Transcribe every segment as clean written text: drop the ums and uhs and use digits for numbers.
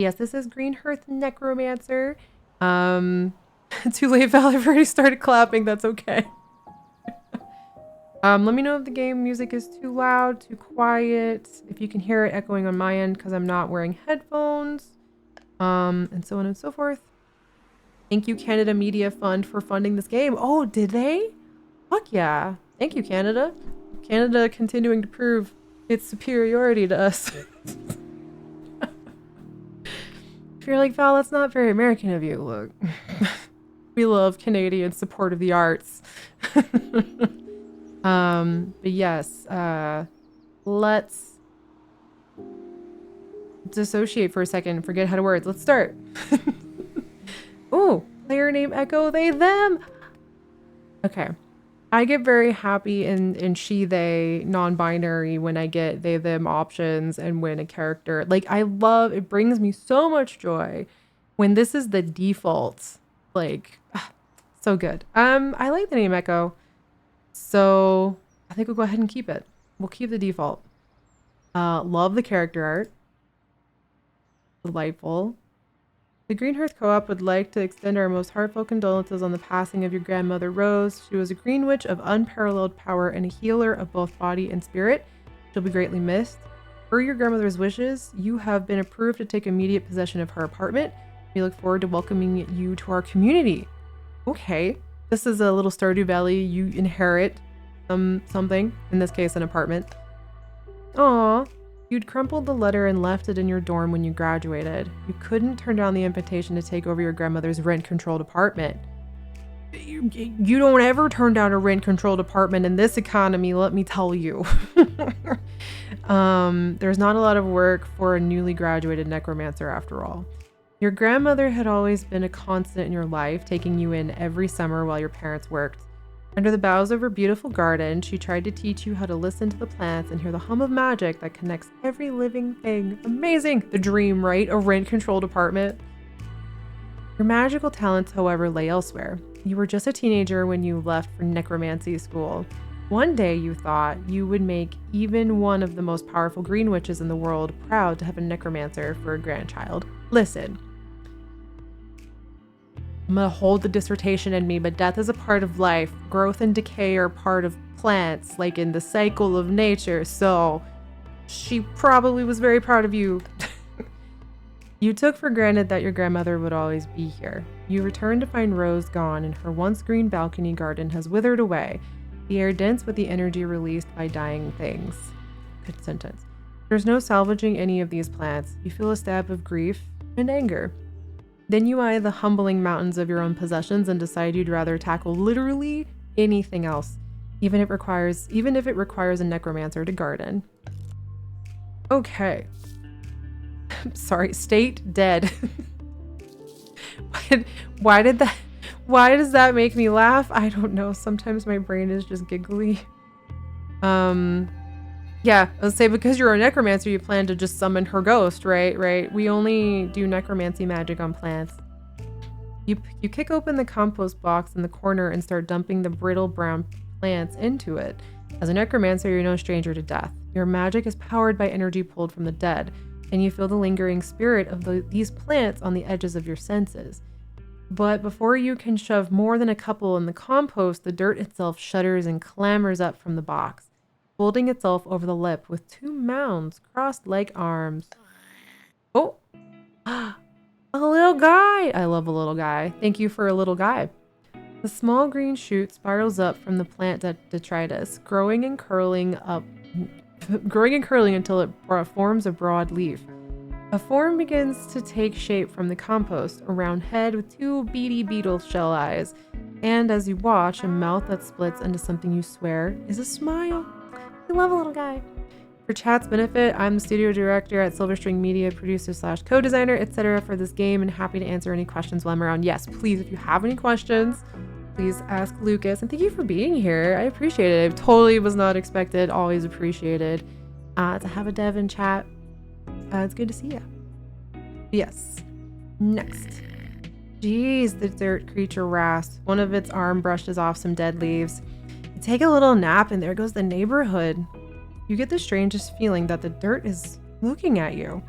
Yes, this is Greenhearth Necromancer. Too late, Val. I've already started clapping. That's okay. Let me know if the game music is too loud, too quiet, if you can hear it echoing on my end because I'm not wearing headphones, and so on and so forth. Thank you, Canada Media Fund, for funding this game. Oh, did they? Fuck yeah. Thank you, Canada. Canada continuing to prove its superiority to us. If you're like, Val, that's not very American of you, look. We love Canadian support of the arts. But yes, let's dissociate for a second and forget how to words. Let's start. Ooh, player name echo, they, them. Okay. I get very happy in she, they, non-binary when I get they, them options and when a character, like I love, it brings me so much joy when this is the default, like, so good. I like the name Echo. So I think we'll go ahead and keep it. We'll keep the default. Love the character art. Delightful. The Greenhearth Co-op would like to extend our most heartfelt condolences on the passing of your grandmother, Rose. She was a green witch of unparalleled power and a healer of both body and spirit. She'll be greatly missed. Per your grandmother's wishes, you have been approved to take immediate possession of her apartment. We look forward to welcoming you to our community. Okay. This is a little Stardew Valley. You inherit something, in this case, an apartment. Aww. You'd crumpled the letter and left it in your dorm when you graduated. You couldn't turn down the invitation to take over your grandmother's rent-controlled apartment. You don't ever turn down a rent-controlled apartment in this economy, let me tell you. There's not a lot of work for a newly graduated necromancer after all. Your grandmother had always been a constant in your life, taking you in every summer while your parents worked. Under the boughs of her beautiful garden, she tried to teach you how to listen to the plants and hear the hum of magic that connects every living thing. Amazing! The dream, right? A rent-controlled apartment. Your magical talents, however, lay elsewhere. You were just a teenager when you left for necromancy school. One day you thought you would make even one of the most powerful green witches in the world proud to have a necromancer for a grandchild. Listen. I'm gonna hold the dissertation in me, but death is a part of life. Growth and decay are part of plants, like in the cycle of nature, so she probably was very proud of you. You took for granted that your grandmother would always be here. You returned to find Rose gone, and her once green balcony garden has withered away, the air dense with the energy released by dying things. Good sentence. There's no salvaging any of these plants. You feel a stab of grief and anger. Then you eye the humbling mountains of your own possessions and decide you'd rather tackle literally anything else, even if it requires a necromancer to garden. Okay. Sorry, state dead. Why does that make me laugh? I don't know. Sometimes my brain is just giggly. Yeah, let's say because you're a necromancer, you plan to just summon her ghost, right? Right. We only do necromancy magic on plants. You kick open the compost box in the corner and start dumping the brittle brown plants into it. As a necromancer, you're no stranger to death. Your magic is powered by energy pulled from the dead, and you feel the lingering spirit of these plants on the edges of your senses. But before you can shove more than a couple in the compost, the dirt itself shudders and clambers up from the box, folding itself over the lip with two mounds crossed like arms. Oh, a little guy. I love a little guy. Thank you for a little guy. The small green shoot spirals up from the plant detritus, growing and curling until it forms a broad leaf. A form begins to take shape from the compost, a round head with two beady beetle shell eyes, and as you watch, a mouth that splits into something you swear is a smile. I love a little guy. For chat's benefit, I'm the studio director at Silverstring Media, producer / co-designer, etc. for this game, and happy to answer any questions while I'm around. Yes, please, if you have any questions, please ask Lucas. And thank you for being here. I appreciate it. It totally was not expected. Always appreciated to have a dev in chat. It's good to see you. Yes. Next. Jeez, the dirt creature rasps. One of its arm brushes off some dead leaves. You take a little nap and there goes the neighborhood. You get the strangest feeling that the dirt is looking at you.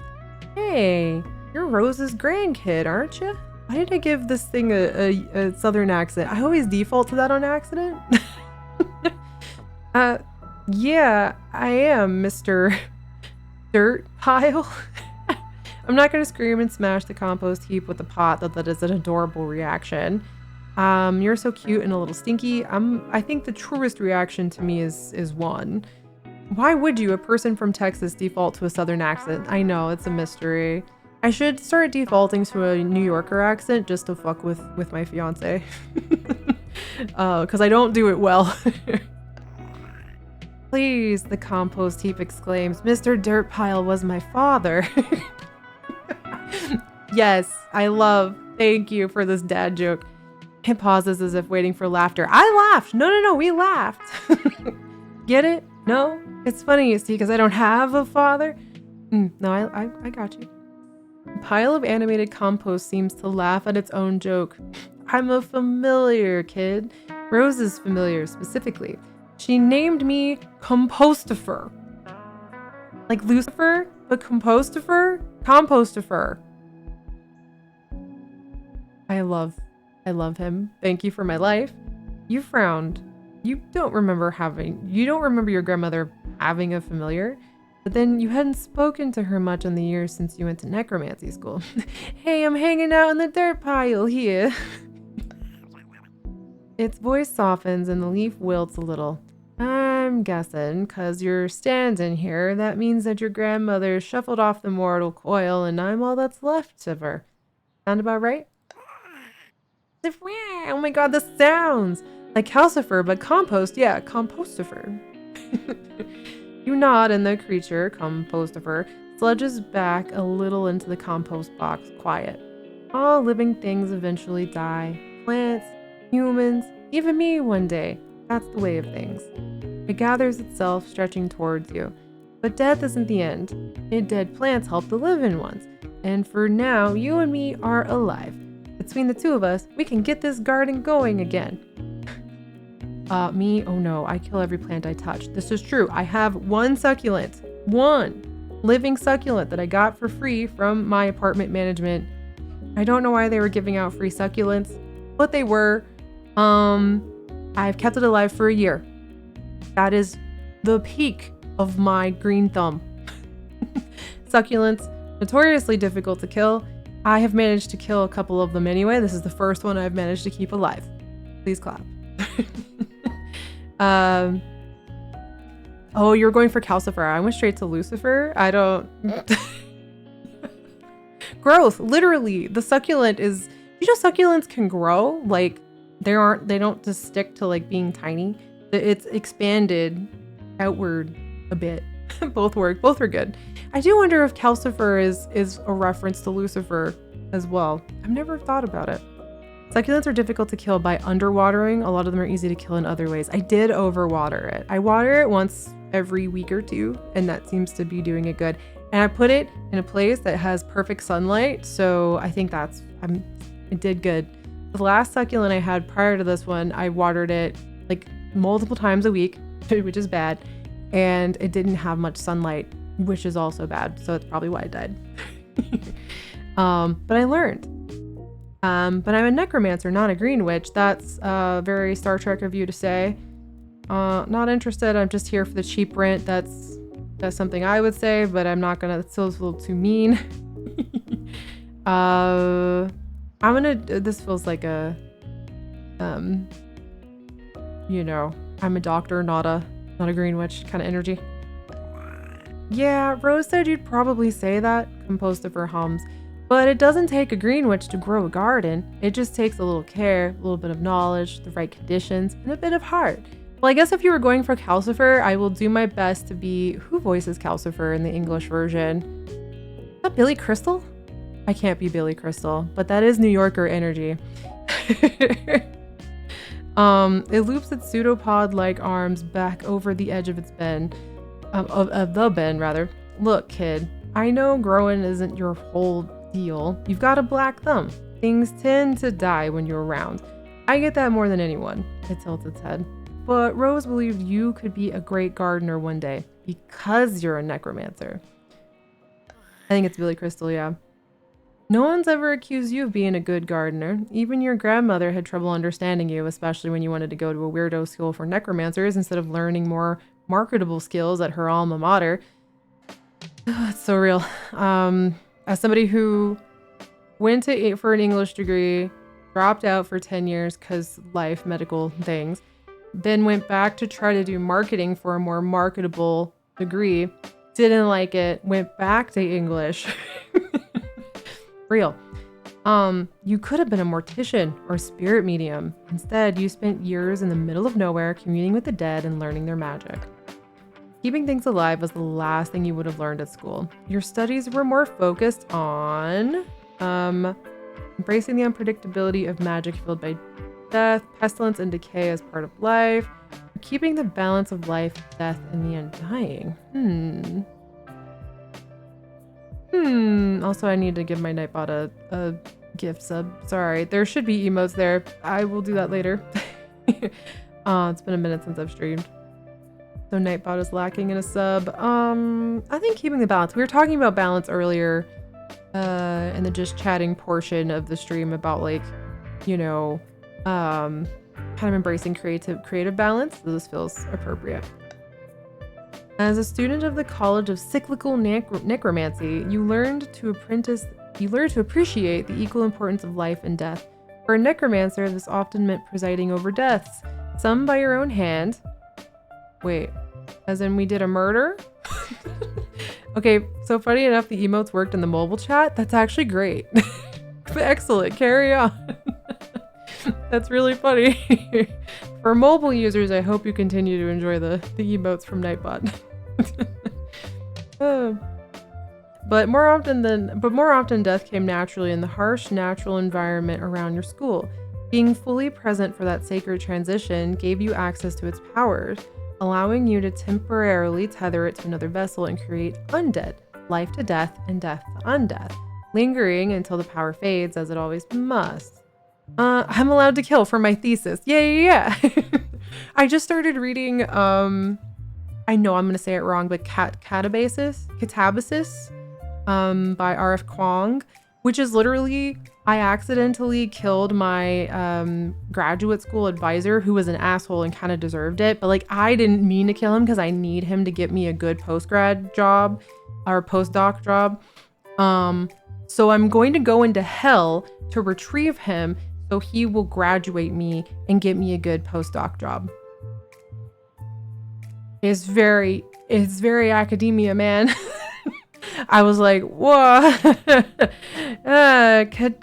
Hey, You're Rose's grandkid, aren't you? Why did I give this thing a southern accent? I always default to that on accident. Yeah, I am Mr. Dirt Pile. I'm not gonna scream and smash the compost heap with the pot, though that is an adorable reaction. You're so cute and a little stinky. I think the truest reaction to me is one. Why would you, a person from Texas, default to a southern accent? I know, it's a mystery. I should start defaulting to a New Yorker accent just to fuck with my fiance. Because I don't do it well. Please, the compost heap exclaims, Mr. Dirt Pile was my father. Yes, thank you for this dad joke. It pauses as if waiting for laughter. I laughed! No, we laughed. Get it? No? It's funny, you see, because I don't have a father. No, I got you. The pile of animated compost seems to laugh at its own joke. I'm a familiar kid. Rose is familiar, specifically. She named me Compostifer. Like Lucifer, but Compostifer? Compostifer. I love him. Thank you for my life. You frowned. You don't remember your grandmother having a familiar, but then you hadn't spoken to her much in the years since you went to necromancy school. Hey, I'm hanging out in the dirt pile here. Its voice softens and the leaf wilts a little. I'm guessing, 'cause you're standing here, that means that your grandmother shuffled off the mortal coil and I'm all that's left of her. Sound about right? Oh my god, this sounds like calcifer, but compost, yeah, compostifer. You nod and the creature, compostifer, sludges back a little into the compost box, quiet. All living things eventually die. Plants, humans, even me one day. That's the way of things. It gathers itself, stretching towards you. But death isn't the end. Dead plants help the living ones. And for now, you and me are alive. Between the two of us, we can get this garden going again. Me? Oh no, I kill every plant I touch. This is true. I have one succulent. One living succulent that I got for free from my apartment management. I don't know why they were giving out free succulents, but they were. I've kept it alive for a year. That is the peak of my green thumb. Succulents, notoriously difficult to kill. I have managed to kill a couple of them anyway. This is the first one I've managed to keep alive. Please clap. Oh, you're going for calcifer. I went straight to Lucifer. I don't... Growth, literally. The succulent is... You know succulents can grow? Like, they don't just stick to like being tiny. It's expanded outward a bit. Both work. Both are good. I do wonder if calcifer is a reference to Lucifer as well. I've never thought about it. Succulents are difficult to kill by underwatering. A lot of them are easy to kill in other ways. I did overwater it. I water it once every week or two, and that seems to be doing it good. And I put it in a place that has perfect sunlight, so I think it did good. The last succulent I had prior to this one, I watered it like multiple times a week, which is bad, and it didn't have much sunlight, which is also bad, so it's probably why it died. But I learned. But I'm a necromancer, not a green witch. That's very Star Trek of you to say. Not interested. I'm just here for the cheap rent. That's something I would say, but I'm not gonna. It feels a little too mean. This feels like a, you know, I'm a doctor, not a green witch kind of energy. Yeah, Rose said you'd probably say that, composed of her hums. But it doesn't take a green witch to grow a garden. It just takes a little care, a little bit of knowledge, the right conditions, and a bit of heart. Well, I guess if you were going for calcifer, I will do my best to be... Who voices calcifer in the English version? Is that Billy Crystal? I can't be Billy Crystal, but that is New Yorker energy. It loops its pseudopod-like arms back over the edge of its bend. Of the bend, rather. Look, kid, I know growing isn't your whole deal. You've got a black thumb. Things tend to die when you're around. I get that more than anyone. It tilts its head. But Rose believed you could be a great gardener one day because you're a necromancer. I think it's Billy Crystal, yeah. No one's ever accused you of being a good gardener. Even your grandmother had trouble understanding you, especially when you wanted to go to a weirdo school for necromancers instead of learning more marketable skills at her alma mater. It's so real. As somebody who went for an English degree, dropped out for 10 years because life, medical things, then went back to try to do marketing for a more marketable degree, didn't like it, went back to English. Real. You could have been a mortician or spirit medium. Instead, you spent years in the middle of nowhere communing with the dead and learning their magic. Keeping things alive was the last thing you would have learned at school. Your studies were more focused on embracing the unpredictability of magic fueled by death, pestilence, and decay as part of life, keeping the balance of life, death, and the undying. Also, I need to give my Nightbot a gift sub. Sorry, there should be emotes there. I will do that later. It's been a minute since I've streamed. So Nightbot is lacking in a sub. I think keeping the balance. We were talking about balance earlier in the just chatting portion of the stream about, like, you know, kind of embracing creative balance. So this feels appropriate. As a student of the College of Cyclical Necromancy, you learned to appreciate the equal importance of life and death. For a necromancer, this often meant presiding over deaths, some by your own hand. Wait, as in we did a murder? Okay, so funny enough, the emotes worked in the mobile chat. That's actually great. Excellent, carry on. That's really funny. For mobile users, I hope you continue to enjoy the emotes from Nightbot. But more often death came naturally in the harsh natural environment around your school. Being fully present for that sacred transition gave you access to its powers, allowing you to temporarily tether it to another vessel and create undead, life to death and death to undeath, lingering until the power fades as it always must. I'm allowed to kill for my thesis. Yeah. I just started reading, I know I'm going to say it wrong, but Catabasis by R.F. Kuang, which is literally, I accidentally killed my graduate school advisor, who was an asshole and kind of deserved it. But like, I didn't mean to kill him because I need him to get me a good postgrad job or postdoc job. So I'm going to go into hell to retrieve him so he will graduate me and get me a good postdoc job. It's very academia, man. I was like, whoa.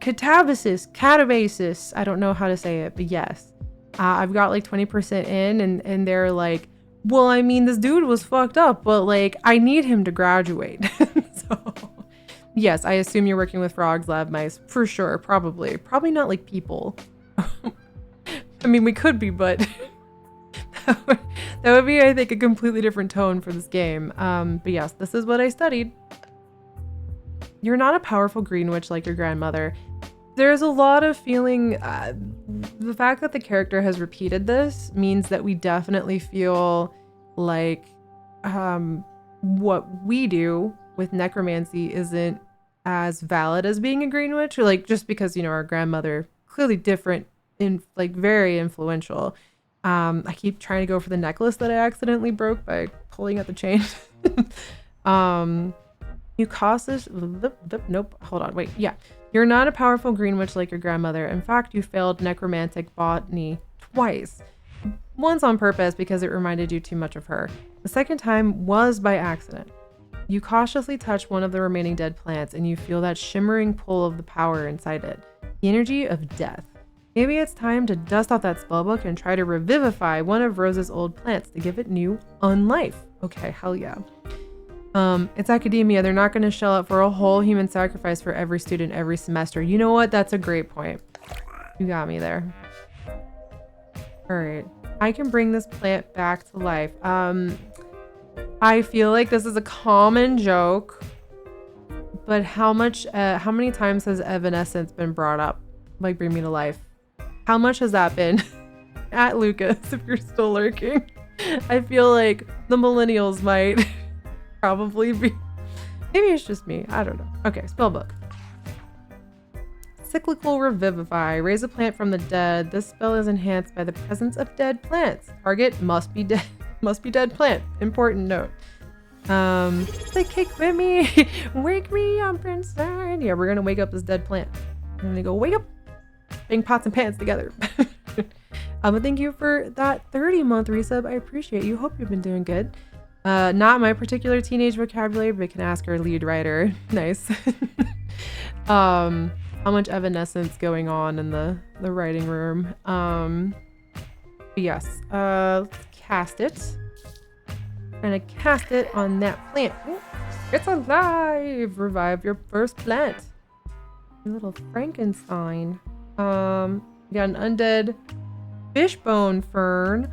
Catabasis. I don't know how to say it, but yes. I've got like 20% in and they're like, well, I mean, this dude was fucked up, but like, I need him to graduate. So, yes, I assume you're working with frogs, lab mice, for sure, probably. Probably not like people. I mean, we could be, but that would be, I think, a completely different tone for this game. But yes, this is what I studied. You're not a powerful green witch like your grandmother. There's a lot of feeling, the fact that the character has repeated this means that we definitely feel like what we do with necromancy isn't as valid as being a green witch, or like, just because, you know, our grandmother, clearly different, like very influential. I keep trying to go for the necklace that I accidentally broke by pulling at the chain. You cautious. Nope. Hold on. Wait. Yeah. You're not a powerful green witch like your grandmother. In fact, you failed necromantic botany twice. Once on purpose because it reminded you too much of her. The second time was by accident. You cautiously touch one of the remaining dead plants and you feel that shimmering pull of the power inside it. The energy of death. Maybe it's time to dust off that spellbook and try to revivify one of Rose's old plants to give it new unlife. Okay, hell yeah. It's academia. They're not going to shell out for a whole human sacrifice for every student every semester. You know what? That's a great point. You got me there. All right. I can bring this plant back to life. I feel like this is a common joke, but how many times has Evanescence been brought up? Like, bring me to life. How much has that been? At Lucas, if you're still lurking. I feel like the millennials might probably be. Maybe it's just me. I don't know. Okay, spellbook. Cyclical Revivify. Raise a plant from the dead. This spell is enhanced by the presence of dead plants. Target must be dead. Must be dead plant. Important note. They kick with me. Wake me up inside. Yeah, we're gonna wake up this dead plant. We're gonna go wake up. Bang pots and pans together. But thank you for that 30-month resub. I appreciate you. Hope you've been doing good. Not my particular teenage vocabulary, but we can ask our lead writer. Nice. How much evanescence going on in the writing room. But yes. Let's cast it. Gonna cast it on that plant. Ooh, it's alive! Revive your first plant. Little Frankenstein. We got an undead fishbone fern.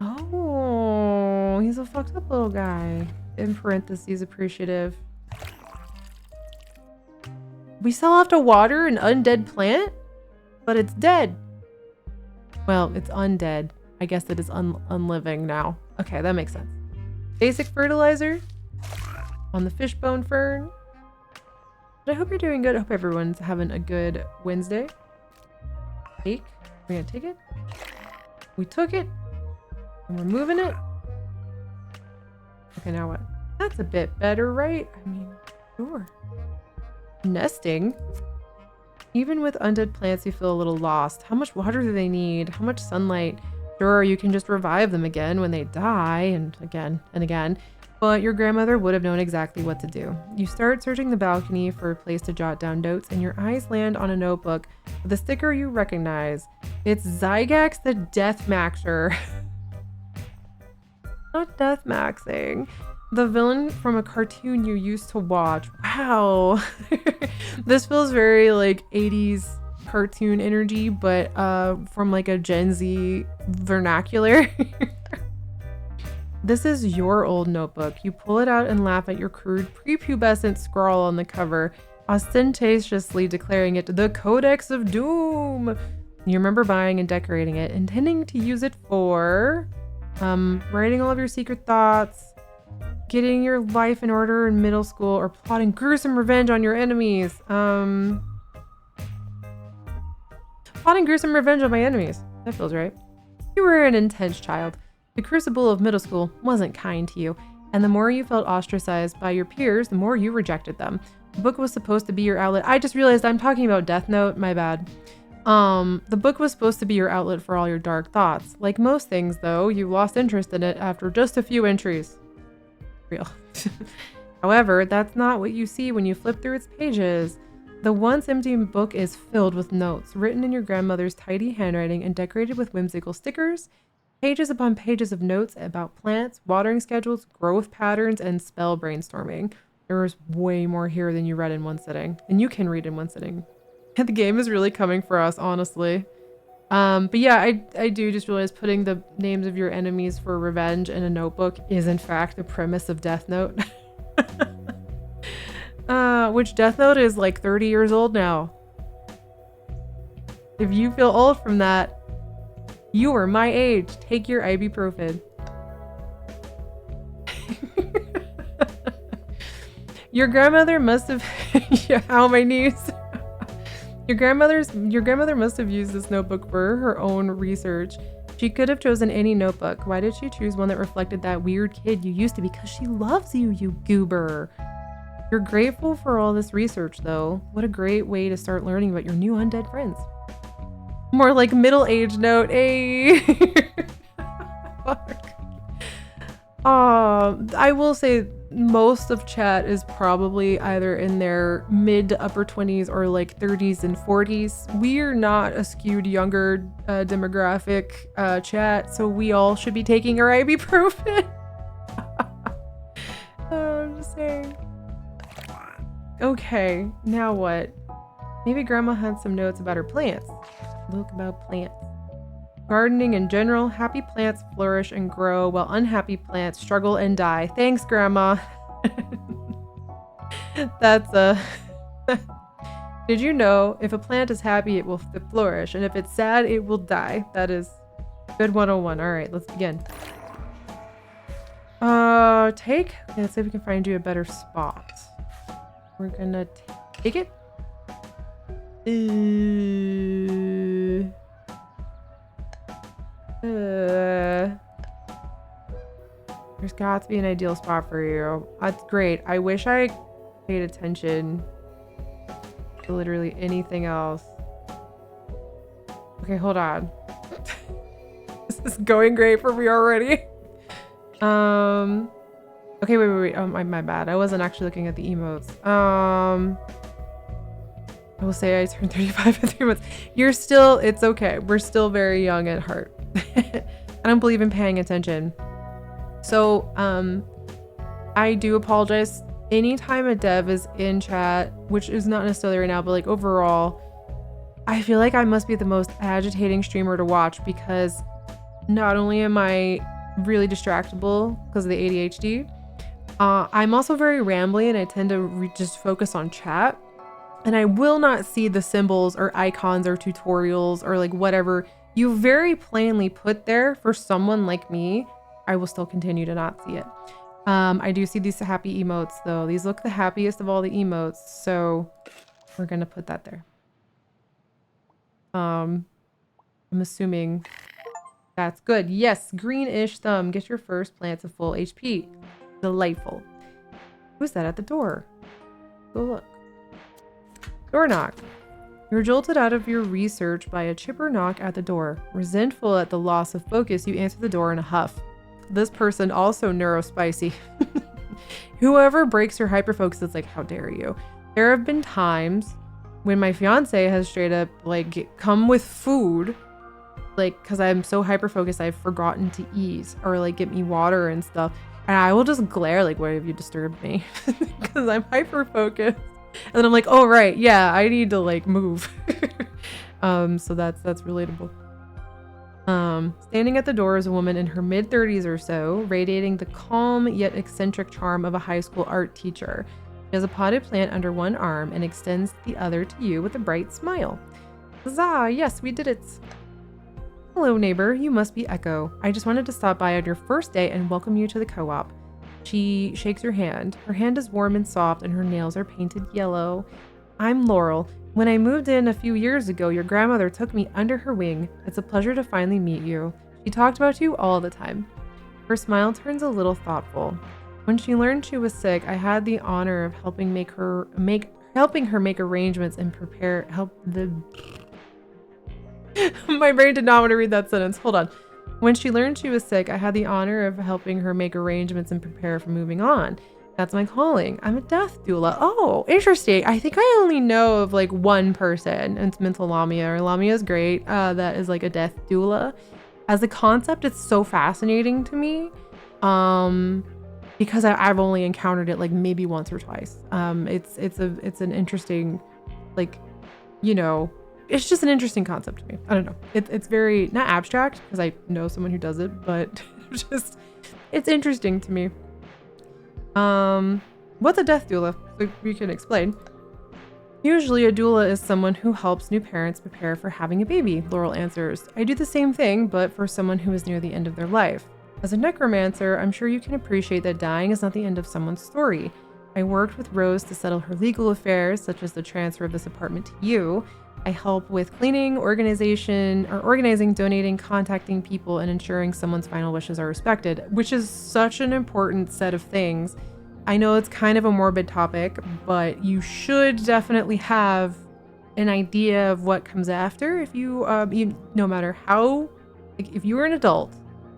Oh, he's a fucked up little guy. In parentheses, appreciative. We still have to water an undead plant? But it's dead. Well, it's undead. I guess it is unliving now. Okay, that makes sense. Basic fertilizer on the fishbone fern. But I hope you're doing good. I hope everyone's having a good Wednesday. Take. We're gonna take it. We took it. And we're moving it. Okay, now what? That's a bit better, right? I mean, sure. Nesting. Even with undead plants, you feel a little lost. How much water do they need? How much sunlight? Sure, you can just revive them again when they die, and again and again. But your grandmother would have known exactly what to do. You start searching the balcony for a place to jot down notes, and your eyes land on a notebook with a sticker you recognize. It's Zygax the Death Maxer. Not death maxing. The villain from a cartoon you used to watch. Wow. This feels very like 80s cartoon energy, but from like a Gen Z vernacular. This is your old notebook. You pull it out and laugh at your crude prepubescent scrawl on the cover, ostentatiously declaring it the Codex of Doom. You remember buying and decorating it, intending to use it for writing all of your secret thoughts, getting your life in order in middle school, or plotting gruesome revenge on your enemies. Plotting gruesome revenge on my enemies. That feels right. You were an intense child. The crucible of middle school wasn't kind to you, and the more you felt ostracized by your peers, the more you rejected them. The book was supposed to be your outlet. I just realized I'm talking about Death Note. My bad. The book was supposed to be your outlet for all your dark thoughts. Like most things, though, you lost interest in it after just a few entries. Real. However, that's not what you see when you flip through its pages. The once empty book is filled with notes, written in your grandmother's tidy handwriting and decorated with whimsical stickers. Pages upon pages of notes about plants, watering schedules, growth patterns, and spell brainstorming. There's way more here than you read in one sitting. And you can read in one sitting. The game is really coming for us, honestly. But yeah, I do just realize putting the names of your enemies for revenge in a notebook is in fact the premise of Death Note. Which Death Note is like 30 years old now. If you feel old from that, you are my age. Take your ibuprofen. Your grandmother must have yeah, ow, my knees. Your grandmother must have used this notebook for her own research. She could have chosen any notebook. Why did she choose one that reflected that weird kid you used to be? Because she loves you, you goober. You're grateful for all this research, though. What a great way to start learning about your new undead friends. More like middle-aged note, eh? Fuck. I will say most of chat is probably either in their mid to upper 20s or like 30s and 40s. We're not a skewed younger demographic chat, so we all should be taking our ibuprofen. I'm just saying. Okay, now what? Maybe Grandma had some notes about her plants. Look about plants. Gardening in general, happy plants flourish and grow, while unhappy plants struggle and die. Thanks, Grandma. That's a... Did you know, if a plant is happy, it will flourish, and if it's sad, it will die. That is good 101. All right, let's begin. Take? Okay, let's see if we can find you a better spot. We're gonna take it. There's got to be an ideal spot for you. That's great. I wish I paid attention to literally anything else. Okay, hold on. This is going great for me already. Okay, wait. Oh, my bad. I wasn't actually looking at the emotes. I will say I turned 35 in 3 months. You're still, it's okay. We're still very young at heart. I don't believe in paying attention. So, I do apologize. Anytime a dev is in chat, which is not necessarily right now, but like overall, I feel like I must be the most agitating streamer to watch because not only am I really distractible because of the ADHD, I'm also very rambly and I tend to just focus on chat. And I will not see the symbols or icons or tutorials or like whatever you very plainly put there for someone like me. I will still continue to not see it. I do see these happy emotes though. These look the happiest of all the emotes. So we're going to put that there. I'm assuming that's good. Yes, greenish thumb. Get your first plant to full HP. Delightful. Who's that at the door? Go look. Door knock. You're jolted out of your research by a chipper knock at the door. Resentful at the loss of focus, you answer the door in a huff. This person also neurospicy. Whoever breaks your hyperfocus is like, how dare you? There have been times when my fiance has straight up like come with food, like because I'm so hyperfocused I've forgotten to eat or like get me water and stuff. And I will just glare like, why have you disturbed me? Because I'm hyperfocused. And then I'm like, oh, right. Yeah, I need to like move. So that's relatable. Standing at the door is a woman in her mid-30s or so, radiating the calm yet eccentric charm of a high school art teacher. She has a potted plant under one arm and extends the other to you with a bright smile. Huzzah! Yes, we did it. Hello, neighbor. You must be Echo. I just wanted to stop by on your first day and welcome you to the co-op. She shakes your hand. Her hand is warm and soft and her nails are painted yellow. I'm Laurel. When I moved in a few years ago, your grandmother took me under her wing. It's a pleasure to finally meet you. She talked about you all the time. Her smile turns a little thoughtful. When she learned she was sick, I had the honor of helping her make arrangements and prepare My brain did not want to read that sentence. Hold on. When she learned she was sick, I had the honor of helping her make arrangements and prepare for moving on. That's my calling. I'm a death doula. Oh, interesting. I think I only know of like one person, and it's Mental Lamia. Lamia is great. That is like a death doula. As a concept, it's so fascinating to me. Because I've only encountered it like maybe once or twice. It's an interesting, like, you know, it's just an interesting concept to me. I don't know. It's very not abstract because I know someone who does it, but just it's interesting to me. What's a death doula? So we can explain. Usually a doula is someone who helps new parents prepare for having a baby, Laurel answers. I do the same thing, but for someone who is near the end of their life. As a necromancer, I'm sure you can appreciate that dying is not the end of someone's story. I worked with Rose to settle her legal affairs, such as the transfer of this apartment to you. I help with cleaning, organizing, donating, contacting people, and ensuring someone's final wishes are respected, which is such an important set of things. I know it's kind of a morbid topic, but you should definitely have an idea of what comes after if you no matter how, like if you are an adult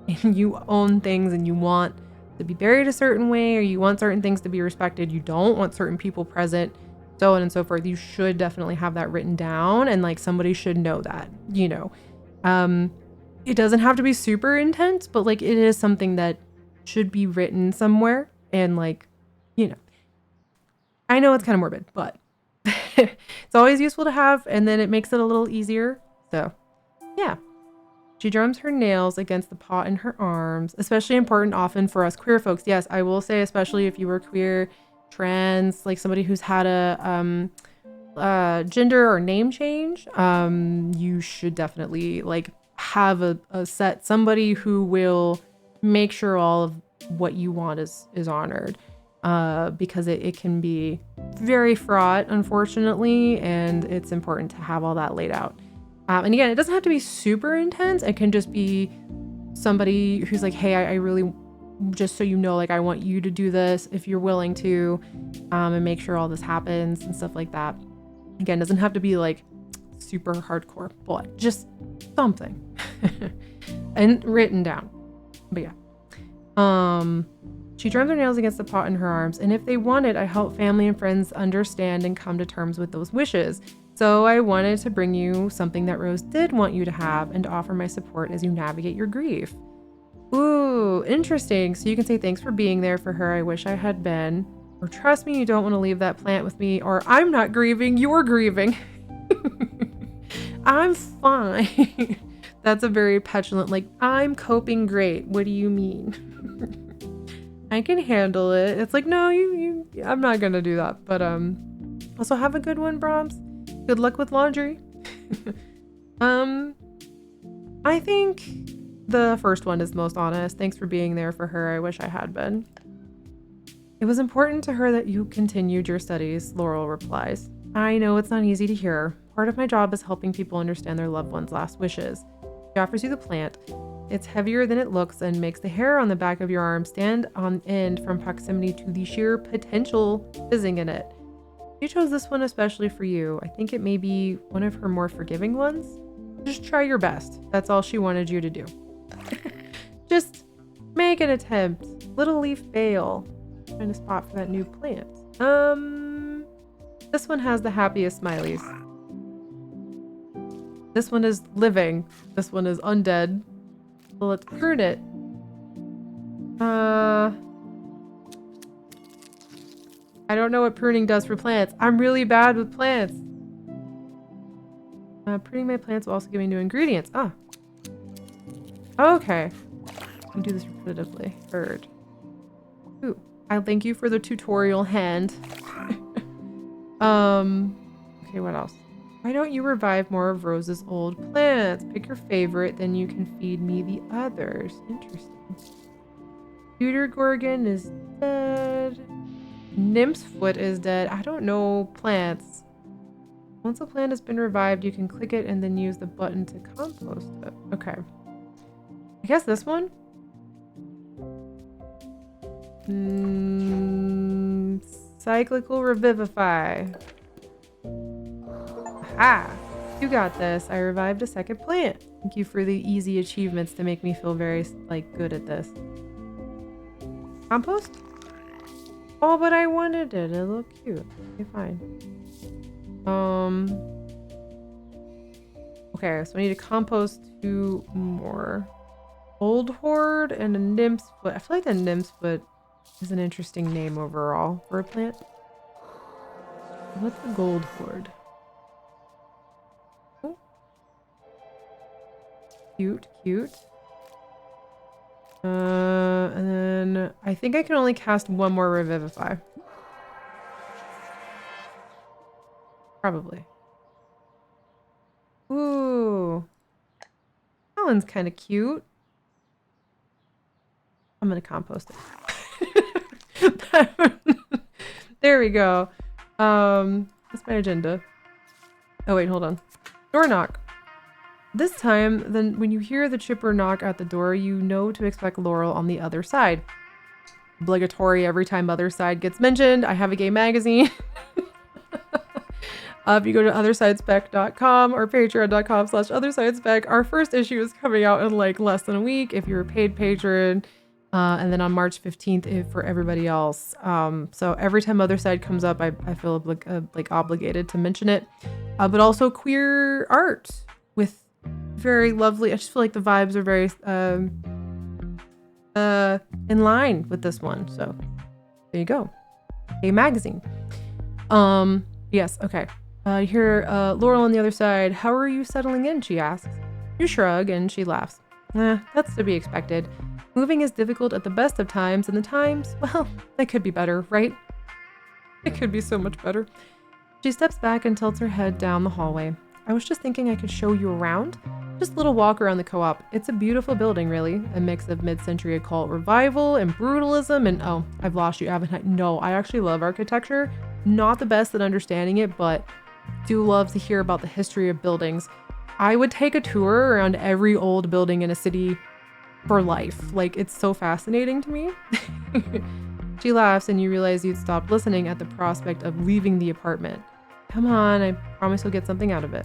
and you own things and you want to be buried a certain way or you want certain things to be respected, you don't want certain people present, so on and so forth, you should definitely have that written down and like somebody should know that, you know. It doesn't have to be super intense, but like it is something that should be written somewhere and like, you know. I know it's kind of morbid, but it's always useful to have and then it makes it a little easier. So, yeah. She drums her nails against the pot in her arms, especially important often for us queer folks. Yes, I will say especially if you were queer, trans, like somebody who's had a gender or name change, you should definitely like have a somebody who will make sure all of what you want is honored. because it can be very fraught, unfortunately, and it's important to have all that laid out. And again, it doesn't have to be super intense. It can just be somebody who's like, hey, I really, just so you know, like, I want you to do this if you're willing to, and make sure all this happens and stuff like that. Again, it doesn't have to be like super hardcore, but just something and written down. But yeah. She drums her nails against the pot in her arms, and if they want it, I help family and friends understand and come to terms with those wishes. So I wanted to bring you something that Rose did want you to have and to offer my support as you navigate your grief. Ooh, interesting. So you can say thanks for being there for her. I wish I had been. Or trust me, you don't want to leave that plant with me. Or I'm not grieving, you're grieving. I'm fine. That's a very petulant, like, I'm coping great. What do you mean? I can handle it. It's like, no, I'm not gonna do that. But also have a good one, Brahms. Good luck with laundry. I think the first one is most honest. Thanks for being there for her. I wish I had been. It was important to her that you continued your studies, Laurel replies. I know it's not easy to hear. Part of my job is helping people understand their loved ones' last wishes. She offers you the plant. It's heavier than it looks and makes the hair on the back of your arm stand on end from proximity to the sheer potential fizzing in it. She chose this one especially for you. I think it may be one of her more forgiving ones. Just try your best. That's all she wanted you to do. Just make an attempt. Little leaf bail. Trying to spot for that new plant. This one has the happiest smileys. This one is living. This one is undead. So let's prune it. I don't know what pruning does for plants. I'm really bad with plants. Pruning my plants will also give me new ingredients. Ah. Okay. I can do this repetitively. Heard. Ooh. I thank you for the tutorial hand. Okay, what else? Why don't you revive more of Rose's old plants? Pick your favorite, then you can feed me the others. Interesting. Tudor Gorgon is dead. Nymph's Foot is dead. I don't know plants. Once a plant has been revived, you can click it and then use the button to compost it. Okay. I guess this one? Cyclical Revivify. Ah, you got this. I revived a second plant. Thank you for the easy achievements to make me feel very, like, good at this. Compost? Oh, but I wanted it. It looked cute. Okay, fine. Okay, so I need to compost 2 more. Old Horde and a Nymph's Foot. I feel like the Nymph's Foot is an interesting name overall for a plant. What's the Gold Horde? Oh. Cute, cute. And then I think I can only cast 1 more Revivify. Probably. Ooh. That one's kind of cute. I'm gonna compost it. There we go. That's my agenda. Oh wait, hold on. Door knock. This time, then when you hear the chipper knock at the door, you know to expect Laurel on the other side. Obligatory every time other side gets mentioned. I have a gay magazine. If you go to othersidespec.com or patreon.com/othersidespec, our first issue is coming out in like less than a week if you're a paid patron. And then on March 15th for everybody else. So every time Other Side comes up, I feel like obligated to mention it. But also queer art with very lovely, I just feel like the vibes are very in line with this one. So there you go. A magazine. Yes, okay. Here, Laurel on the other side. How are you settling in? She asks. You shrug and she laughs. That's to be expected. Moving is difficult at the best of times, and the times, well, they could be better, right? It could be so much better. She steps back and tilts her head down the hallway. I was just thinking I could show you around. Just a little walk around the co-op. It's a beautiful building, really. A mix of mid-century occult revival and brutalism and oh, I've lost you, haven't I? No, I actually love architecture. Not the best at understanding it, but do love to hear about the history of buildings. I would take a tour around every old building in a city for life. Like, it's so fascinating to me. She laughs and you realize you'd stopped listening at the prospect of leaving the apartment. Come on, I promise you'll get something out of it.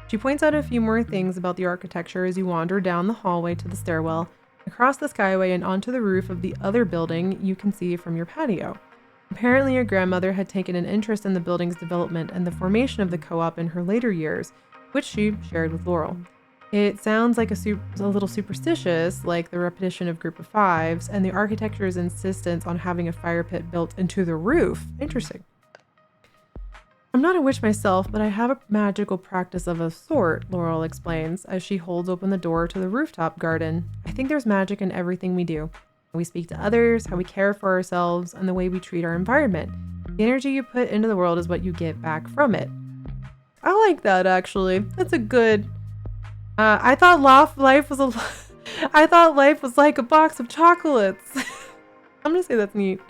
She points out a few more things about the architecture as you wander down the hallway to the stairwell, across the skyway and onto the roof of the other building you can see from your patio. Apparently your grandmother had taken an interest in the building's development and the formation of the co-op in her later years, which she shared with Laurel. It sounds like a little superstitious, like the repetition of Group of Fives, and the architecture's insistence on having a fire pit built into the roof. Interesting. I'm not a witch myself, but I have a magical practice of a sort, Laurel explains as she holds open the door to the rooftop garden. I think there's magic in everything we do. How we speak to others, how we care for ourselves, and the way we treat our environment. The energy you put into the world is what you get back from it. I like that, actually. That's a good... I thought life was like a box of chocolates. I'm gonna say that's neat.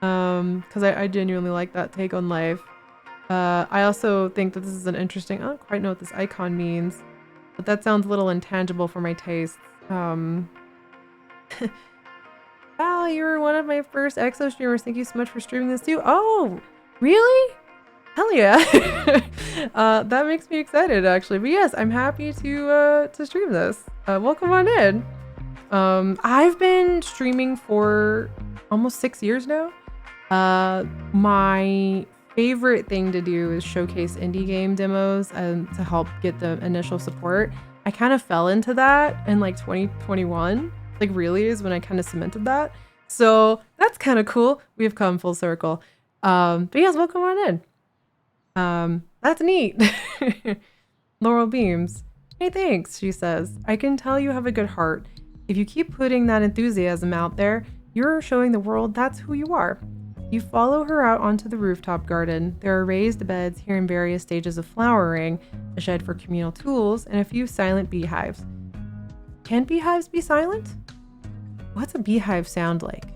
Because I genuinely like that take on life. I also think that this is an interesting... I don't quite know what this icon means, but that sounds a little intangible for my tastes. Wow, you were one of my first EXO streamers. Thank you so much for streaming this too. Oh, really? Hell yeah. That makes me excited, actually. But yes, I'm happy to stream this. Welcome on in. I've been streaming for almost 6 years now. My favorite thing to do is showcase indie game demos and to help get the initial support. I kind of fell into that in like 2021. Like really is when I kind of cemented that. So that's kind of cool. We've come full circle. But yes, welcome on in. That's neat. Laurel beams. Hey, thanks, she says. I can tell you have a good heart. If you keep putting that enthusiasm out there, you're showing the world that's who you are. You follow her out onto the rooftop garden. There are raised beds here in various stages of flowering, a shed for communal tools, and a few silent beehives. Can beehives be silent? What's a beehive sound like?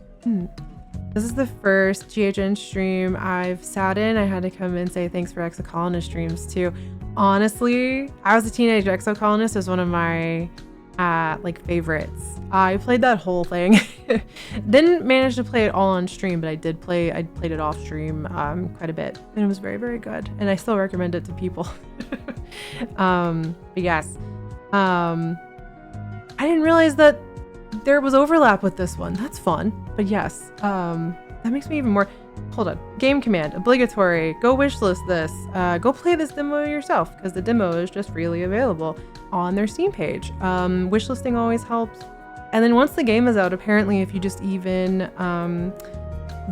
This is the first GHN stream I've sat in. I had to come and say thanks for Exocolonist streams too. Honestly, I was a teenage Exocolonist as one of my like favorites. I played that whole thing. Didn't manage to play it all on stream, but I played it off stream quite a bit, and it was very, very good. And I still recommend it to people. But yes, I didn't realize that there was overlap with this one. That's fun. But yes, that makes me even more... Hold on. Game command. Obligatory. Go wishlist this. Go play this demo yourself, because the demo is just freely available on their Steam page. Wishlisting always helps. And then once the game is out, apparently if you just even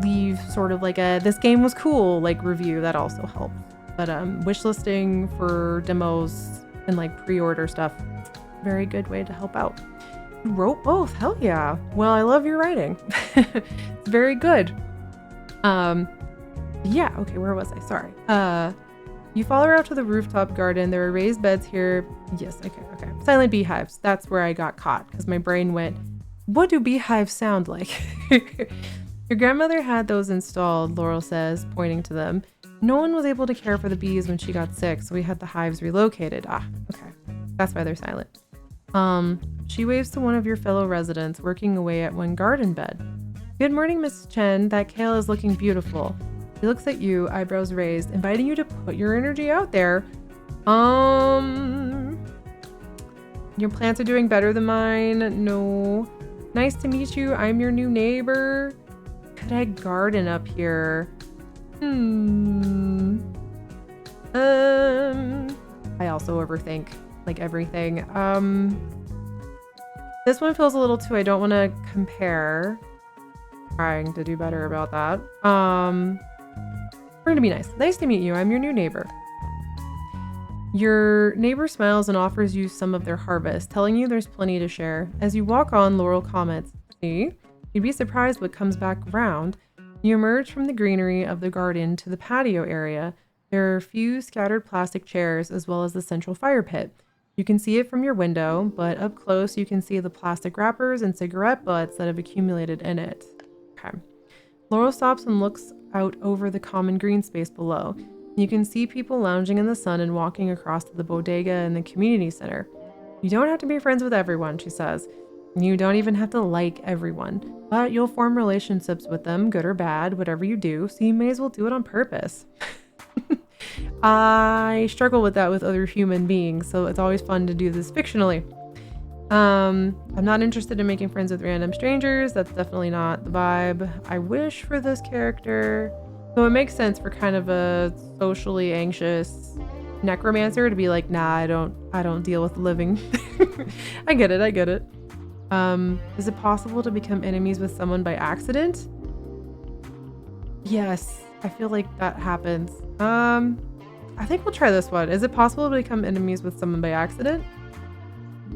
leave sort of like a this game was cool like review, that also helps. But wishlisting for demos and like pre-order stuff, very good way to help out. You wrote both? Hell yeah. Well, I love your writing. It's very good. Yeah, okay, where was I? Sorry. You follow her out to the rooftop garden. There are raised beds here. Yes, okay. Silent beehives. That's where I got caught because my brain went, what do beehives sound like? Your grandmother had those installed, Laurel says, pointing to them. No one was able to care for the bees when she got sick, so we had the hives relocated. Ah, okay. That's why they're silent. She waves to one of your fellow residents working away at one garden bed. Good morning, Miss Chen. That kale is looking beautiful. She looks at you, eyebrows raised, inviting you to put your energy out there. Your plants are doing better than mine. No. Nice to meet you. I'm your new neighbor. Could I garden up here? I also overthink like everything. This one feels a little too, I don't want to compare. Trying to do better about that. We're gonna be nice. Nice to meet you. I'm your new neighbor. Your neighbor smiles and offers you some of their harvest, telling you there's plenty to share. As you walk on, Laurel comments, see? You'd be surprised what comes back round. You emerge from the greenery of the garden to the patio area. There are a few scattered plastic chairs as well as the central fire pit. You can see it from your window, but up close you can see the plastic wrappers and cigarette butts that have accumulated in it. Okay. Laurel stops and looks out over the common green space below. You can see people lounging in the sun and walking across to the bodega and the community center. You don't have to be friends with everyone, she says. You don't even have to like everyone, but you'll form relationships with them, good or bad, whatever you do, so you may as well do it on purpose. I struggle with that with other human beings, so it's always fun to do this fictionally. I'm not interested in making friends with random strangers. That's definitely not the vibe I wish for this character. So it makes sense for kind of a socially anxious necromancer to be like, nah, I don't deal with living. I get it. Is it possible to become enemies with someone by accident? Yes, I feel like that happens. I think we'll try this one. Is it possible to become enemies with someone by accident?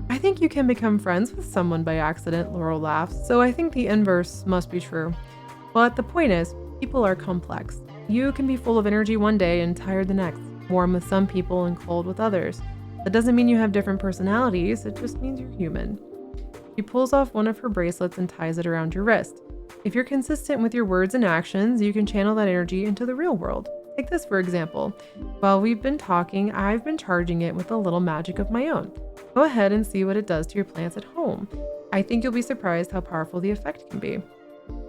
I think you can become friends with someone by accident, Laurel laughs, so I think the inverse must be true. But the point is, people are complex. You can be full of energy one day and tired the next, warm with some people and cold with others. That doesn't mean you have different personalities, it just means you're human. She pulls off one of her bracelets and ties it around your wrist. If you're consistent with your words and actions, you can channel that energy into the real world. Take this for example. While we've been talking, I've been charging it with a little magic of my own. Go ahead and see what it does to your plants at home. I think you'll be surprised how powerful the effect can be.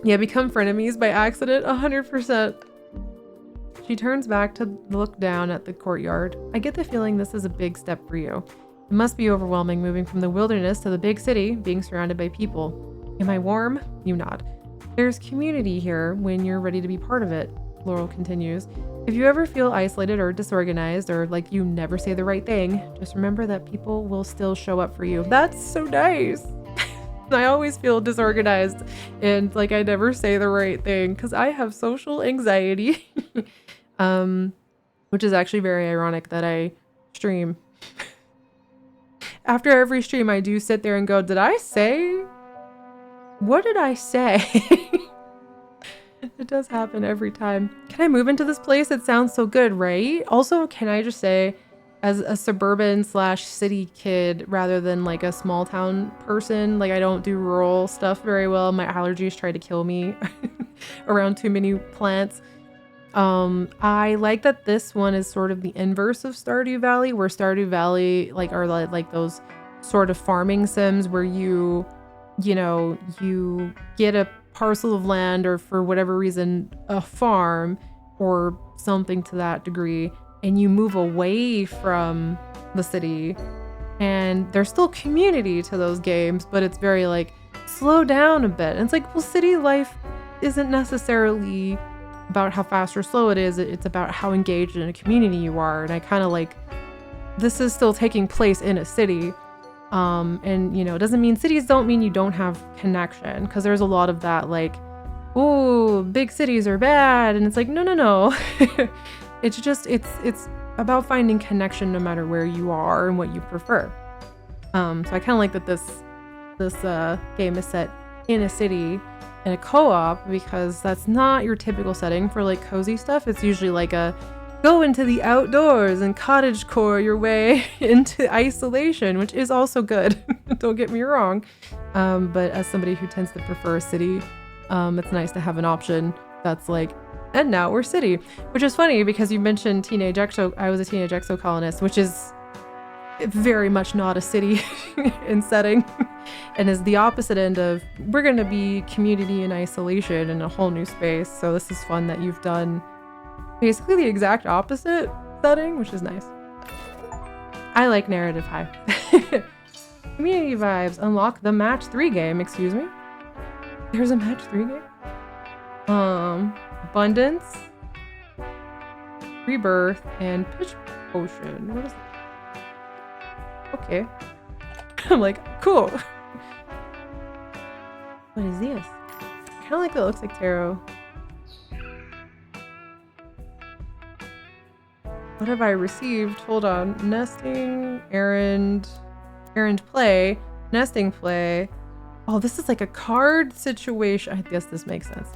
Yeah, become frenemies by accident, 100%. She turns back to look down at the courtyard. I get the feeling this is a big step for you. It must be overwhelming moving from the wilderness to the big city, being surrounded by people. Am I warm? You nod. There's community here when you're ready to be part of it, Laurel continues. If you ever feel isolated or disorganized or like you never say the right thing, just remember that people will still show up for you. That's so nice. I always feel disorganized and like I never say the right thing because I have social anxiety, which is actually very ironic that I stream. After every stream, I do sit there and go, what did I say? It does happen every time. Can I move into this place? It sounds so good, right? Also, can I just say, as a suburban / city kid, rather than like a small town person, like I don't do rural stuff very well. My allergies try to kill me around too many plants. I like that this one is sort of the inverse of Stardew Valley, where Stardew Valley are like those sort of farming sims where you get a parcel of land or for whatever reason a farm or something to that degree, and you move away from the city, and there's still community to those games, but it's very like slow down a bit. And it's like, well, city life isn't necessarily about how fast or slow it is, it's about how engaged in a community you are. And I kind of like, this is still taking place in a city. And it doesn't mean cities don't mean you don't have connection, because there's a lot of that like, oh, big cities are bad, and it's like no. It's just it's about finding connection no matter where you are and what you prefer. So I kind of like that this game is set in a city in a co-op, because that's not your typical setting for like cozy stuff. It's usually like a go into the outdoors and cottagecore your way into isolation, which is also good. Don't get me wrong. But as somebody who tends to prefer a city, it's nice to have an option that's like, and now we're city. Which is funny because you mentioned I was a teenage exo colonist, which is very much not a city in setting, and is the opposite end of we're going to be community and isolation in a whole new space. So this is fun that you've done basically the exact opposite setting, which is nice. I like narrative high. Community vibes. Unlock the match 3 game, excuse me. There's a match 3 game? Abundance, Rebirth, and Pitch Potion. What is that? Okay. I'm like, cool. What is this? Kind of like that. Looks like tarot. What have I received? Hold on. Nesting, errand play, nesting play. Oh, this is like a card situation. I guess this makes sense.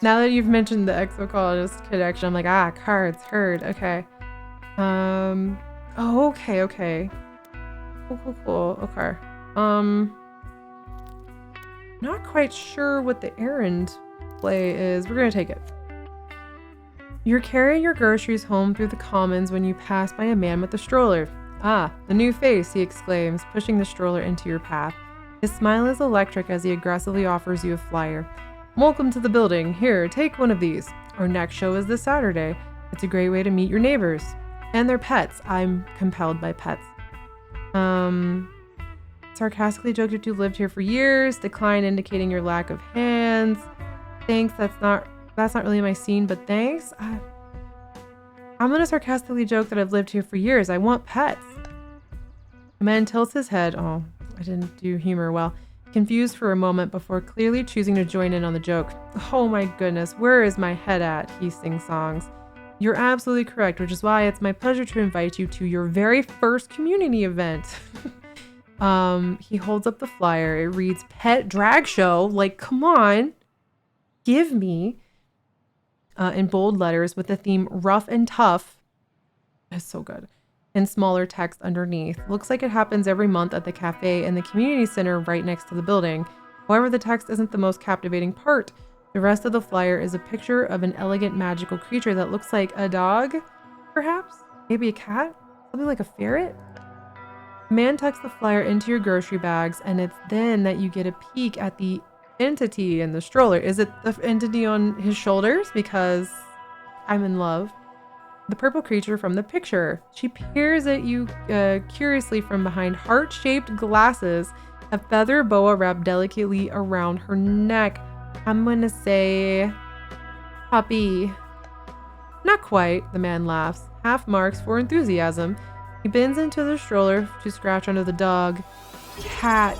Now that you've mentioned the exocolonist connection, I'm like, cards, heard. Okay. Oh, okay. Cool. Okay. Not quite sure what the errand play is. We're gonna take it. You're carrying your groceries home through the commons when you pass by a man with a stroller. Ah, the new face, he exclaims, pushing the stroller into your path. His smile is electric as he aggressively offers you a flyer. Welcome to the building. Here, take one of these. Our next show is this Saturday. It's a great way to meet your neighbors. And their pets. I'm compelled by pets. Sarcastically joked if you lived here for years. Decline indicating your lack of hands. Thanks, that's not really my scene, but thanks. I'm gonna sarcastically joke that I've lived here for years. I want pets. The man tilts his head. Oh, I didn't do humor well. Confused for a moment before clearly choosing to join in on the joke. Oh my goodness, where is my head at? He sings songs. You're absolutely correct, which is why it's my pleasure to invite you to your very first community event. He holds up the flyer. It reads Pet Drag Show. Like, come on. Give me. In bold letters with the theme rough and tough. It's so good. In smaller text underneath. Looks like it happens every month at the cafe in the community center right next to the building. However, the text isn't the most captivating part. The rest of the flyer is a picture of an elegant magical creature that looks like a dog, perhaps? Maybe a cat? Something like a ferret? The man tucks the flyer into your grocery bags, and it's then that you get a peek at the entity in the stroller. Is it the entity on his shoulders? Because I'm in love. The purple creature from the picture. She peers at you curiously from behind heart-shaped glasses, a feather boa wrapped delicately around her neck. I'm gonna say puppy. Not quite, the man laughs, half marks for enthusiasm. He bends into the stroller to scratch under the dog. Cat.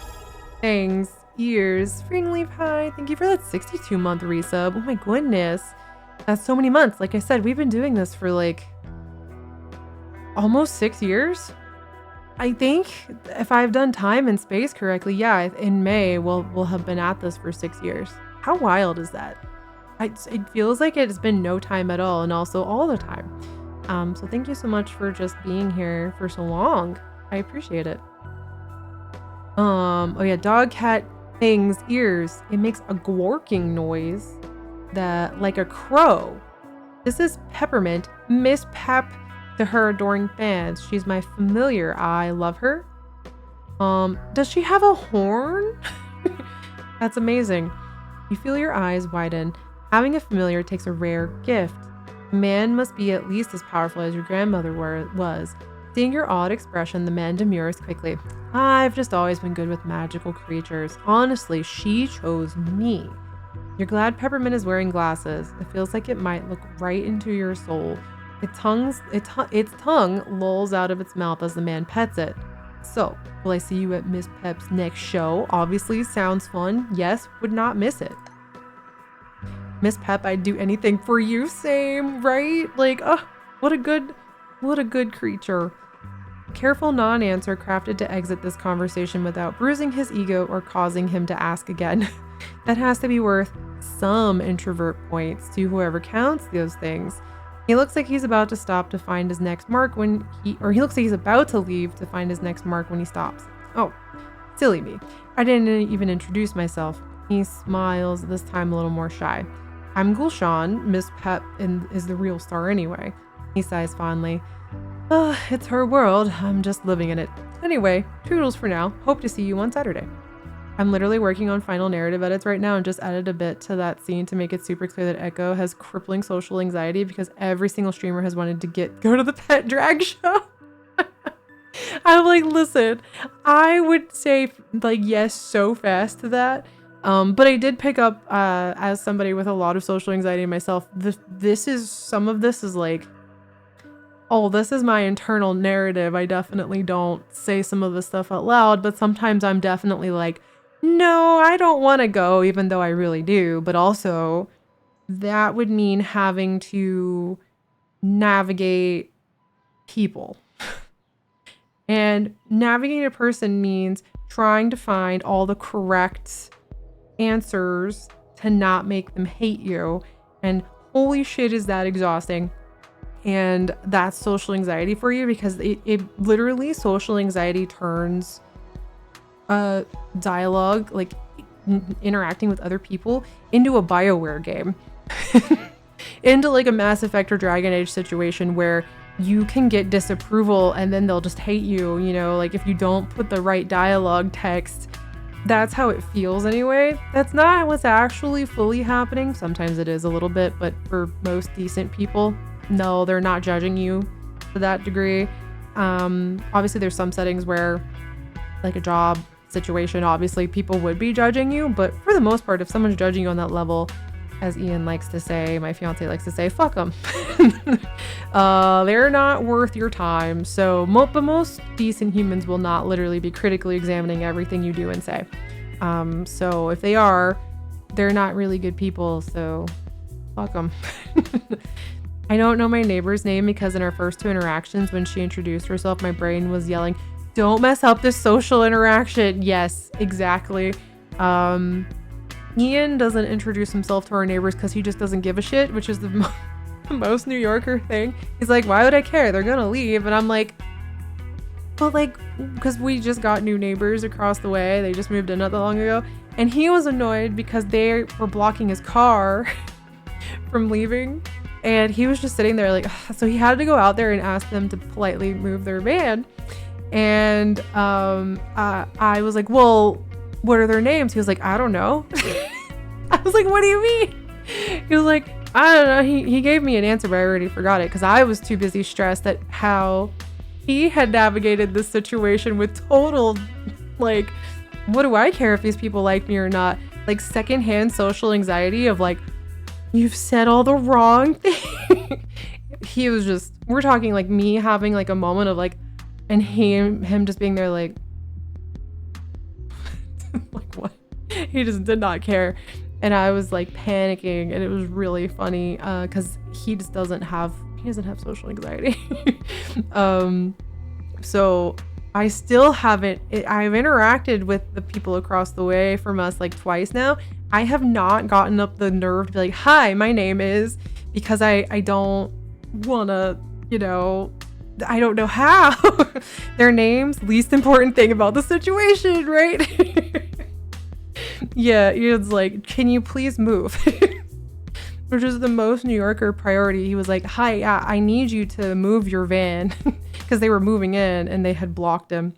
Fangs. Ears. Springleaf High. Thank you for that 62-month resub. Oh my goodness. That's so many months. Like I said, we've been doing this for like almost 6 years. I think if I've done time and space correctly, yeah, in May we'll have been at this for 6 years. How wild is that? It feels like it's been no time at all, and also all the time. So thank you so much for just being here for so long. I appreciate it. Oh yeah, dog, cat, things, ears. It makes a gwarking noise that like a crow. This is Peppermint, Miss Pep to her adoring fans. She's my familiar. I love her. Does she have a horn? That's amazing. You feel your eyes widen. Having a familiar takes a rare gift. A man must be at least as powerful as your grandmother was. Seeing your odd expression, the man demurs quickly. I've just always been good with magical creatures. Honestly, she chose me. You're glad Peppermint is wearing glasses. It feels like it might look right into your soul. Its tongue lolls out of its mouth as the man pets it. So, will I see you at Miss Pep's next show? Obviously, sounds fun. Yes, would not miss it. Miss Pep, I'd do anything for you. Same, right? Like, what a good creature. Careful non-answer crafted to exit this conversation without bruising his ego or causing him to ask again. That has to be worth some introvert points to whoever counts those things. He looks like he's about to stop to find his next mark he looks like he's about to leave to find his next mark when he stops. Oh, silly me. I didn't even introduce myself. He smiles, this time a little more shy. I'm Gulshan. Miss Pep is the real star anyway. He sighs fondly. It's her world. I'm just living in it. Anyway, toodles for now. Hope to see you on Saturday. I'm literally working on final narrative edits right now and just added a bit to that scene to make it super clear that Echo has crippling social anxiety because every single streamer has wanted to go to the pet drag show. I'm like, listen, I would say like yes so fast to that. But I did pick up as somebody with a lot of social anxiety myself. Some of this is like, oh, this is my internal narrative. I definitely don't say some of this stuff out loud, but sometimes I'm definitely like, no, I don't want to go, even though I really do. But also, that would mean having to navigate people. And navigating a person means trying to find all the correct answers to not make them hate you. And holy shit, is that exhausting. And that's social anxiety for you, because it literally, social anxiety turns dialogue, like interacting with other people, into a BioWare game. Into like a Mass Effect or Dragon Age situation where you can get disapproval and then they'll just hate you, you know, like if you don't put the right dialogue text. That's how it feels anyway. That's not what's actually fully happening. Sometimes it is a little bit, but for most decent people, no, they're not judging you to that degree. Obviously there's some settings where, like a job situation, obviously people would be judging you, but for the most part, if someone's judging you on that level, as Ian likes to say, my fiance likes to say, fuck them. They're not worth your time. So, but most decent humans will not literally be critically examining everything you do and say. So if they are, they're not really good people. So fuck them. I don't know my neighbor's name because in our first 2 interactions, when she introduced herself, my brain was yelling, don't mess up this social interaction. Yes, exactly. Ian doesn't introduce himself to our neighbors because he just doesn't give a shit, which is the most New Yorker thing. He's like, why would I care? They're gonna leave. And I'm like, well, like, because we just got new neighbors across the way. They just moved in not that long ago. And he was annoyed because they were blocking his car from leaving. And he was just sitting there like, ugh. So he had to go out there and ask them to politely move their van. And I was like, well, what are their names? He was like, I don't know. I was like, what do you mean? He was like, I don't know. He gave me an answer, but I already forgot it because I was too busy stressed at how he had navigated this situation with total, like, what do I care if these people like me or not? Like secondhand social anxiety of like, you've said all the wrong thing. He was just, we're talking like me having like a moment of like, and him just being there like, like what? He just did not care. And I was like panicking, and it was really funny because he doesn't have social anxiety. So I still haven't, I've interacted with the people across the way from us like twice now. I have not gotten up the nerve to be like, hi, my name is, because I don't want to, you know, I don't know how. Their name's least important thing about the situation, right? Yeah, it's like, can you please move? Which is the most New Yorker priority. He was like, hi, yeah, I need you to move your van. Because they were moving in and they had blocked him.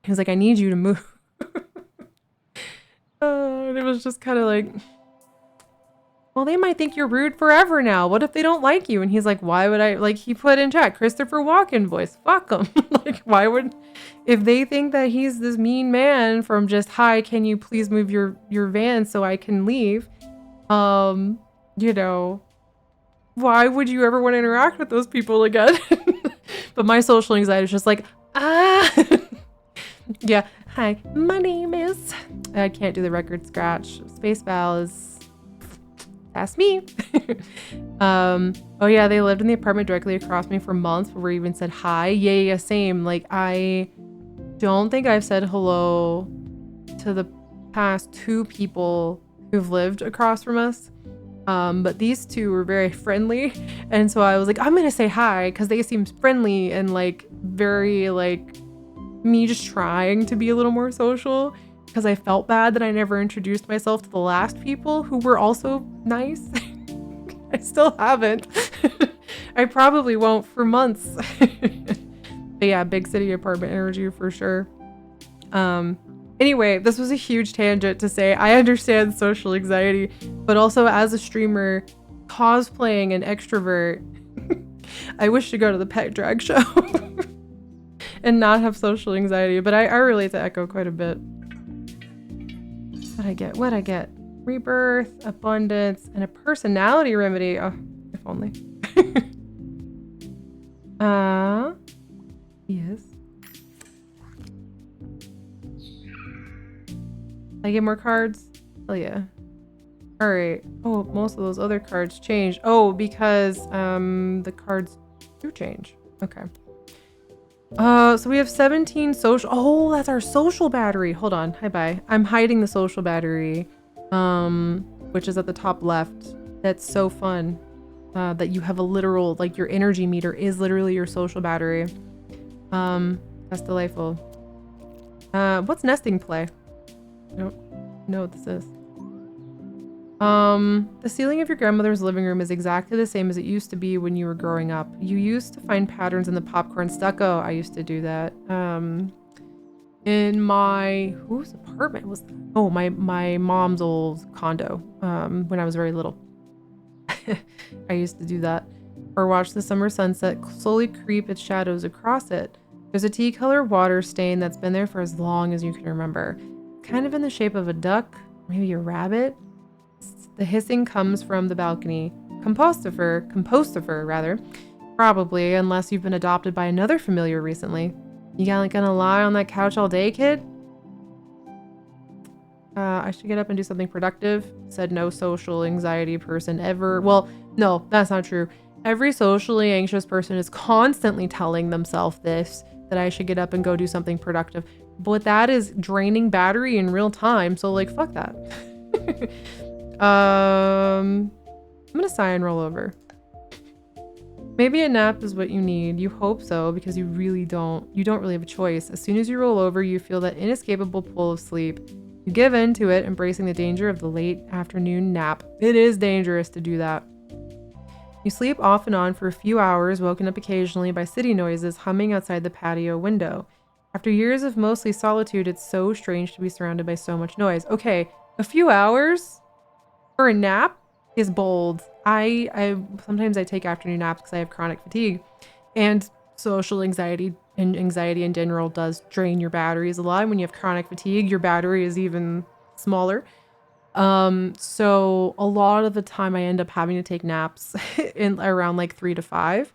He was like, I need you to move. And it was just kind of like, well, they might think you're rude forever now. What if they don't like you? And he's like, why would I? Like, he put in chat, Christopher Walken voice. Fuck them. Like, why would, if they think that he's this mean man from just, hi, can you please move your van so I can leave? You know, why would you ever want to interact with those people again? But my social anxiety is just like, yeah. Hi, my name is, I can't do the record scratch. Space Val is, that's me. Oh yeah, they lived in the apartment directly across me for months before we even said hi. Yeah, same. Like, I don't think I've said hello to the past 2 people who've lived across from us. But these 2 were very friendly. And so I was like, I'm gonna say hi because they seem friendly and like very like me just trying to be a little more social because I felt bad that I never introduced myself to the last people who were also nice. I still haven't. I probably won't for months. But yeah, big city apartment energy for sure. Anyway, this was a huge tangent to say I understand social anxiety, but also as a streamer, cosplaying an extrovert, I wish to go to the pet drag show and not have social anxiety, but I relate to Echo quite a bit. What'd I get? Rebirth, abundance, and a personality remedy. Oh, if only. Yes. I get more cards? Oh yeah. All right. Oh, most of those other cards changed. Oh, because the cards do change. Okay. So we have 17 social. Oh, that's our social battery. Hold on. Hi, bye. I'm hiding the social battery, which is at the top left. That's so fun. that you have a literal, like your energy meter is literally your social battery. That's delightful. What's nesting play? I don't know what this is. The ceiling of your grandmother's living room is exactly the same as it used to be when you were growing up. You used to find patterns in the popcorn stucco. I used to do that. In my, whose apartment was that? Oh, my mom's old condo, when I was very little. I used to do that. Or watch the summer sunset slowly creep its shadows across it. There's a tea-colored water stain that's been there for as long as you can remember. Kind of in the shape of a duck, maybe a rabbit. The hissing comes from the balcony. Compostifer rather. Probably, unless you've been adopted by another familiar recently. You gonna lie on that couch all day, kid? I should get up and do something productive. Said no social anxiety person ever. Well, no, that's not true. Every socially anxious person is constantly telling themselves this, that I should get up and go do something productive. But that is draining battery in real time, so like, fuck that. I'm gonna sigh and roll over. Maybe a nap is what you need. You hope so, because you don't really have a choice. As soon as you roll over, you feel that inescapable pull of sleep. You give in to it, embracing the danger of the late afternoon nap. It is dangerous to do that. You sleep off and on for a few hours, woken up occasionally by city noises humming outside the patio window. After years of mostly solitude, it's so strange to be surrounded by so much noise. Okay, a few hours for a nap is bold. I sometimes I take afternoon naps because I have chronic fatigue, and social anxiety and anxiety in general does drain your batteries a lot. When you have chronic fatigue, your battery is even smaller. So a lot of the time I end up having to take naps in around like 3 to 5.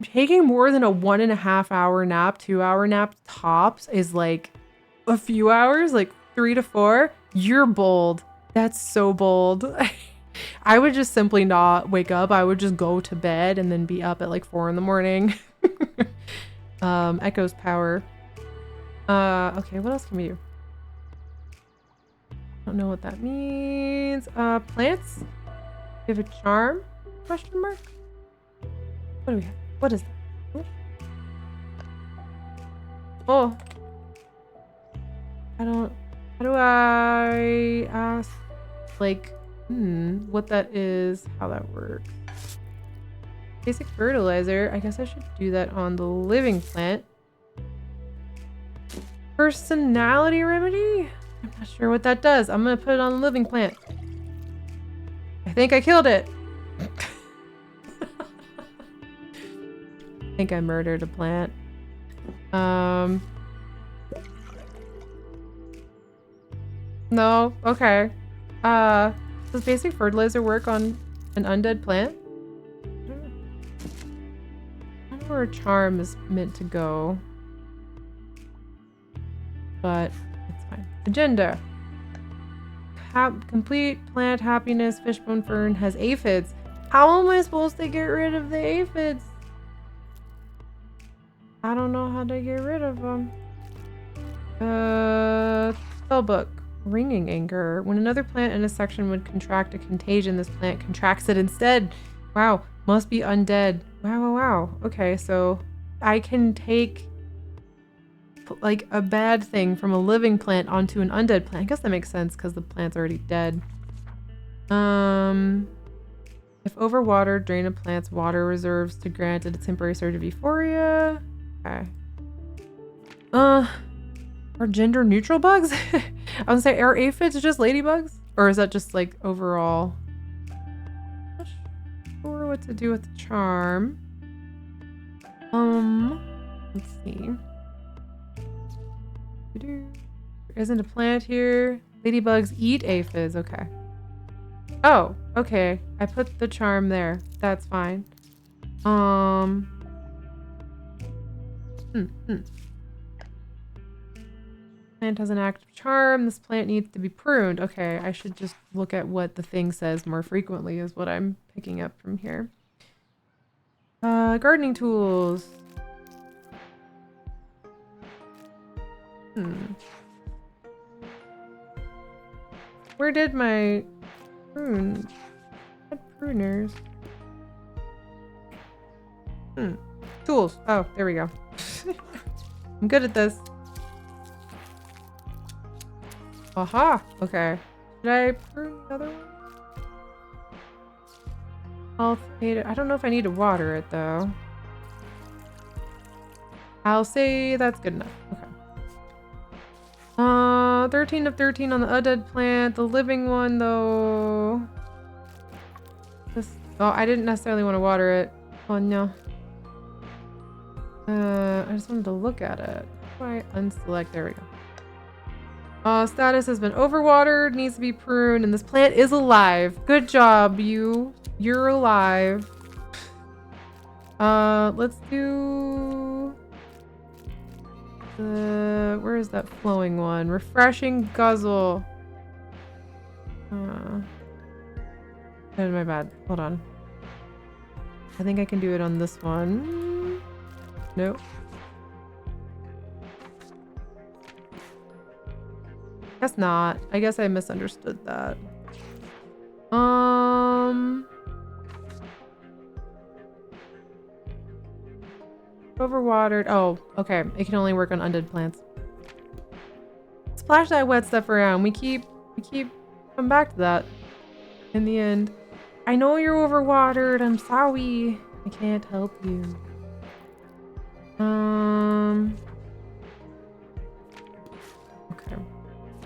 Taking more than a 1.5 hour nap, 2 hour nap tops is like a few hours, like 3 to 4. You're bold. That's so bold. I would just simply not wake up. I would just go to bed and then be up at like 4 in the morning. Echo's power. Okay, what else can we do? Don't know what that means. Plants? We have a charm? Question mark? What do we have? What is that? Oh. How do I ask, like, what that is, how that works? Basic fertilizer. I guess I should do that on the living plant. Personality remedy? I'm not sure what that does. I'm gonna put it on the living plant. I think I killed it. I think I murdered a plant. No, okay. Does basic fertilizer work on an undead plant? I don't know where a charm is meant to go. But it's fine. Agenda. Complete plant happiness. Fishbone fern has aphids. How am I supposed to get rid of the aphids? I don't know how to get rid of them. Spellbook. Ringing anger. When another plant in a section would contract a contagion, this plant contracts it instead. Wow. Must be undead. Wow. Okay, so I can take like a bad thing from a living plant onto an undead plant. I guess that makes sense because the plant's already dead. If overwatered, drain a plant's water reserves to grant it a temporary surge of euphoria. Okay. Are gender neutral bugs? I was gonna say, are aphids just ladybugs? Or is that just like overall? Not sure what to do with the charm. Let's see. There isn't a plant here. Ladybugs eat aphids, okay. Oh, okay. I put the charm there. That's fine. Plant has an active charm. This plant needs to be pruned. Okay, I should just look at what the thing says more frequently is what I'm picking up from here. Gardening tools. Where did my prune? I had pruners. Tools. Oh, there we go. I'm good at this. Aha. Okay. Did I prune the other one? I don't know if I need to water it though. I'll say that's good enough. Okay. 13 of 13 on the undead plant. The living one though. Oh, I didn't necessarily want to water it. Oh no. I just wanted to look at it. How do I unselect? There we go. Status has been overwatered, needs to be pruned, and this plant is alive. Good job, you. You're alive. Let's do... where is that flowing one? Refreshing guzzle. Oh, my bad. Hold on. I think I can do it on this one. Nope. Guess not. I guess I misunderstood that. Overwatered. Oh, okay. It can only work on undead plants. Splash that wet stuff around. We keep coming back to that in the end. I know you're overwatered. I'm sorry. I can't help you. Okay.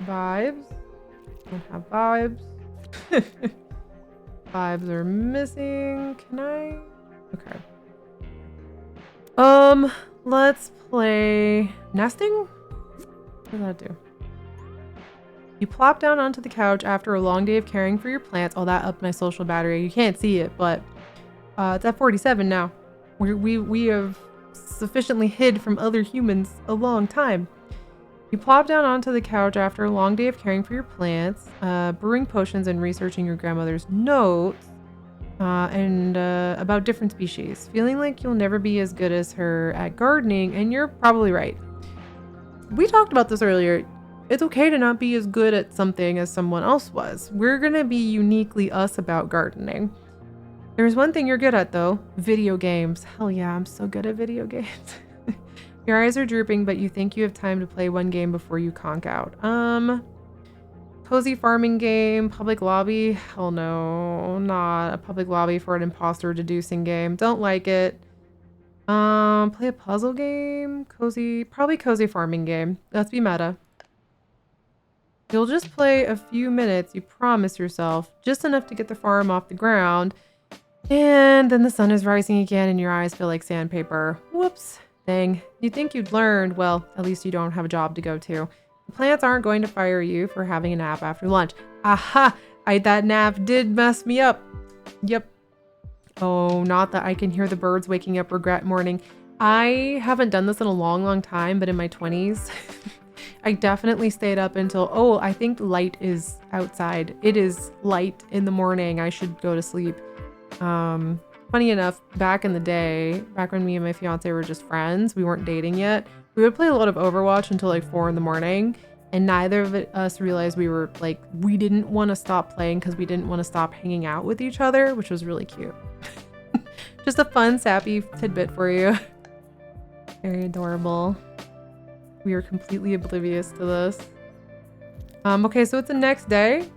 Vibes. Don't have vibes. Vibes are missing. Can I? Okay. Let's play nesting? What does that do? You plop down onto the couch after a long day of caring for your plants. Oh, that upped my social battery. You can't see it, but it's at 47 now. We have sufficiently hid from other humans a long time. You plop down onto the couch after a long day of caring for your plants, brewing potions and researching your grandmother's notes, and about different species, feeling like you'll never be as good as her at gardening, and you're probably right. We talked about this earlier. It's okay to not be as good at something as someone else was. We're gonna be uniquely us about gardening. There's one thing you're good at though, video games. Hell yeah, I'm so good at video games. Your eyes are drooping, but you think you have time to play one game before you conk out. Cozy farming game, public lobby. Hell no, not a public lobby for an imposter deducing game. Don't like it. Play a puzzle game. Probably cozy farming game. Let's be meta. You'll just play a few minutes, you promise yourself, just enough to get the farm off the ground. And then the sun is rising again and your eyes feel like sandpaper. Whoops. Dang. You'd think you'd learned. Well, at least you don't have a job to go to. The plants aren't going to fire you for having a nap after lunch. Aha! That nap did mess me up. Yep. Oh, not that I can hear the birds waking up regret morning. I haven't done this in a long, long time, but in my 20s, I definitely stayed up until, oh, I think light is outside. It is light in the morning. I should go to sleep. Funny enough, back in the day, back when me and my fiance were just friends, we weren't dating yet, we would play a lot of Overwatch until like 4 in the morning, and neither of us realized we didn't want to stop playing because we didn't want to stop hanging out with each other, which was really cute. Just a fun, sappy tidbit for you. Very adorable. We were completely oblivious to this. Okay, so it's the next day.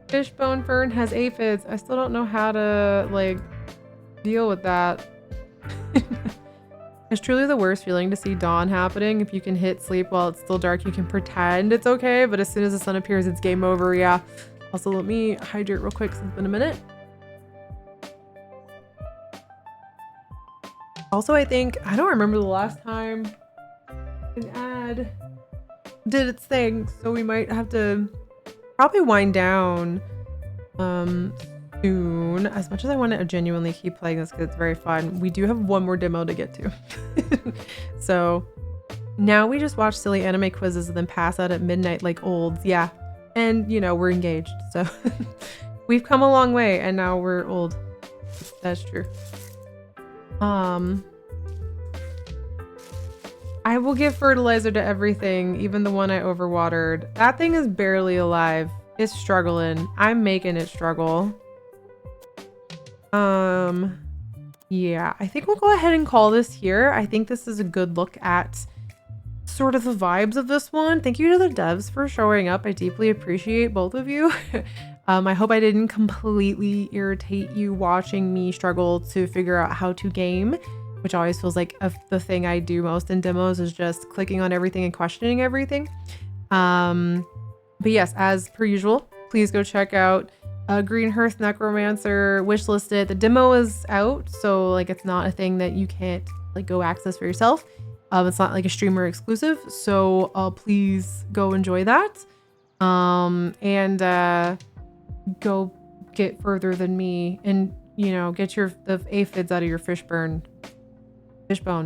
Fishbone fern has aphids. I still don't know how to, like, deal with that. It's truly the worst feeling to see dawn happening. If you can hit sleep while it's still dark, you can pretend it's okay, but as soon as the sun appears, it's game over, yeah. Also, let me hydrate real quick since it's been a minute. Also, I don't remember the last time an ad did its thing, so we might have to probably wind down soon. As much as I want to genuinely keep playing this because it's very fun, we do have one more demo to get to. So now we just watch silly anime quizzes and then pass out at midnight like olds. Yeah, and you know, we're engaged, so we've come a long way and now we're old. That's true. I will give fertilizer to everything, even the one I overwatered. That thing is barely alive. It's struggling. I'm making it struggle. yeah, I think we'll go ahead and call this here. I think this is a good look at sort of the vibes of this one. Thank you to the devs for showing up. I deeply appreciate both of you. I hope I didn't completely irritate you watching me struggle to figure out how to game, which always feels like the thing I do most in demos is just clicking on everything and questioning everything. But yes, as per usual, please go check out Greenhearth Necromancer wishlisted. The demo is out, so like it's not a thing that you can't like go access for yourself. It's not like a streamer exclusive, so please go enjoy that. And go get further than me, and you know, get the aphids out of your fishbone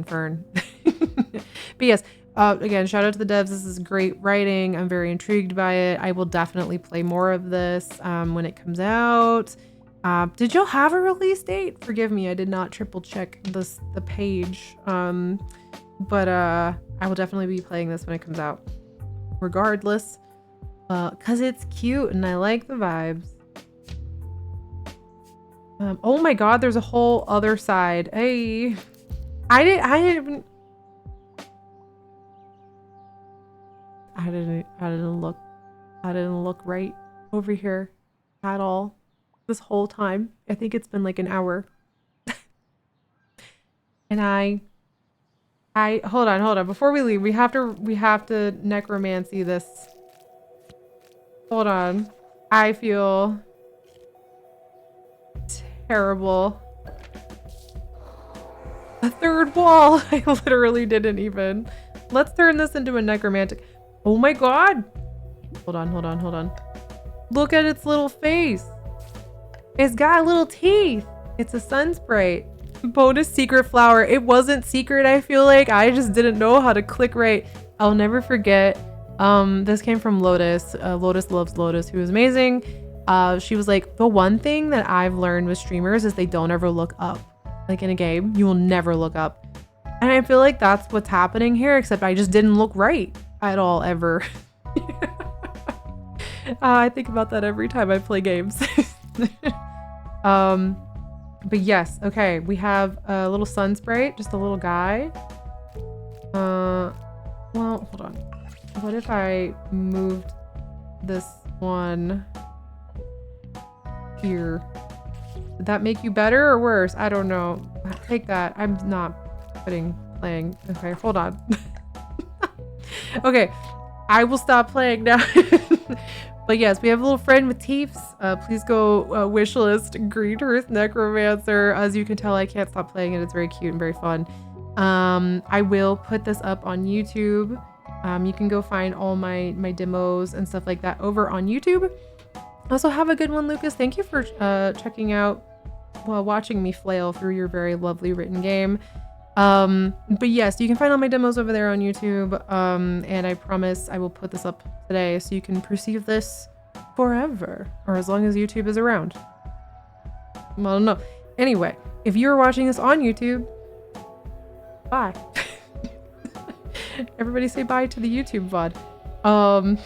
fern. But yes, again, shout out to the devs. This is great writing. I'm very intrigued by it. I will definitely play more of this when it comes out. Did y'all have a release date? Forgive me, I did not triple check the page. But I will definitely be playing this when it comes out regardless, because it's cute and I like the vibes. Oh my god, there's a whole other side. Hey, I didn't look right over here at all this whole time. I think it's been like an hour. And I hold on before we leave, we have to necromancy this. Hold on, I feel terrible. A third wall. I literally didn't even. Let's turn this into a necromantic. Oh my god, hold on, look at its little face. It's got little teeth. It's a sun sprite. Bonus secret flower. It wasn't secret, I feel like. I just didn't know how to click right. I'll never forget. This came from Lotus. Lotus loves Lotus, who is amazing. She was like, the one thing that I've learned with streamers is they don't ever look up. Like in a game, you will never look up. And I feel like that's what's happening here, except I just didn't look right at all, ever. I think about that every time I play games. But yes, okay, we have a little sun sprite, just a little guy. Well, hold on. What if I moved this one here? Would that make you better or worse? I don't know. Take that. I'm not playing. Okay, hold on. Okay, I will stop playing now. But yes, we have a little friend with teeths. Please go wishlist Greenhearth Necromancer. As you can tell, I can't stop playing it. It's very cute and very fun. I will put this up on YouTube. You can go find all my demos and stuff like that over on YouTube. Also, have a good one, Lucas. Thank you for checking out, watching me flail through your very lovely written game. But yes, you can find all my demos over there on YouTube. And I promise I will put this up today so you can perceive this forever, or as long as YouTube is around. Well, I don't know. Anyway, if you're watching this on YouTube, bye. Everybody say bye to the YouTube VOD.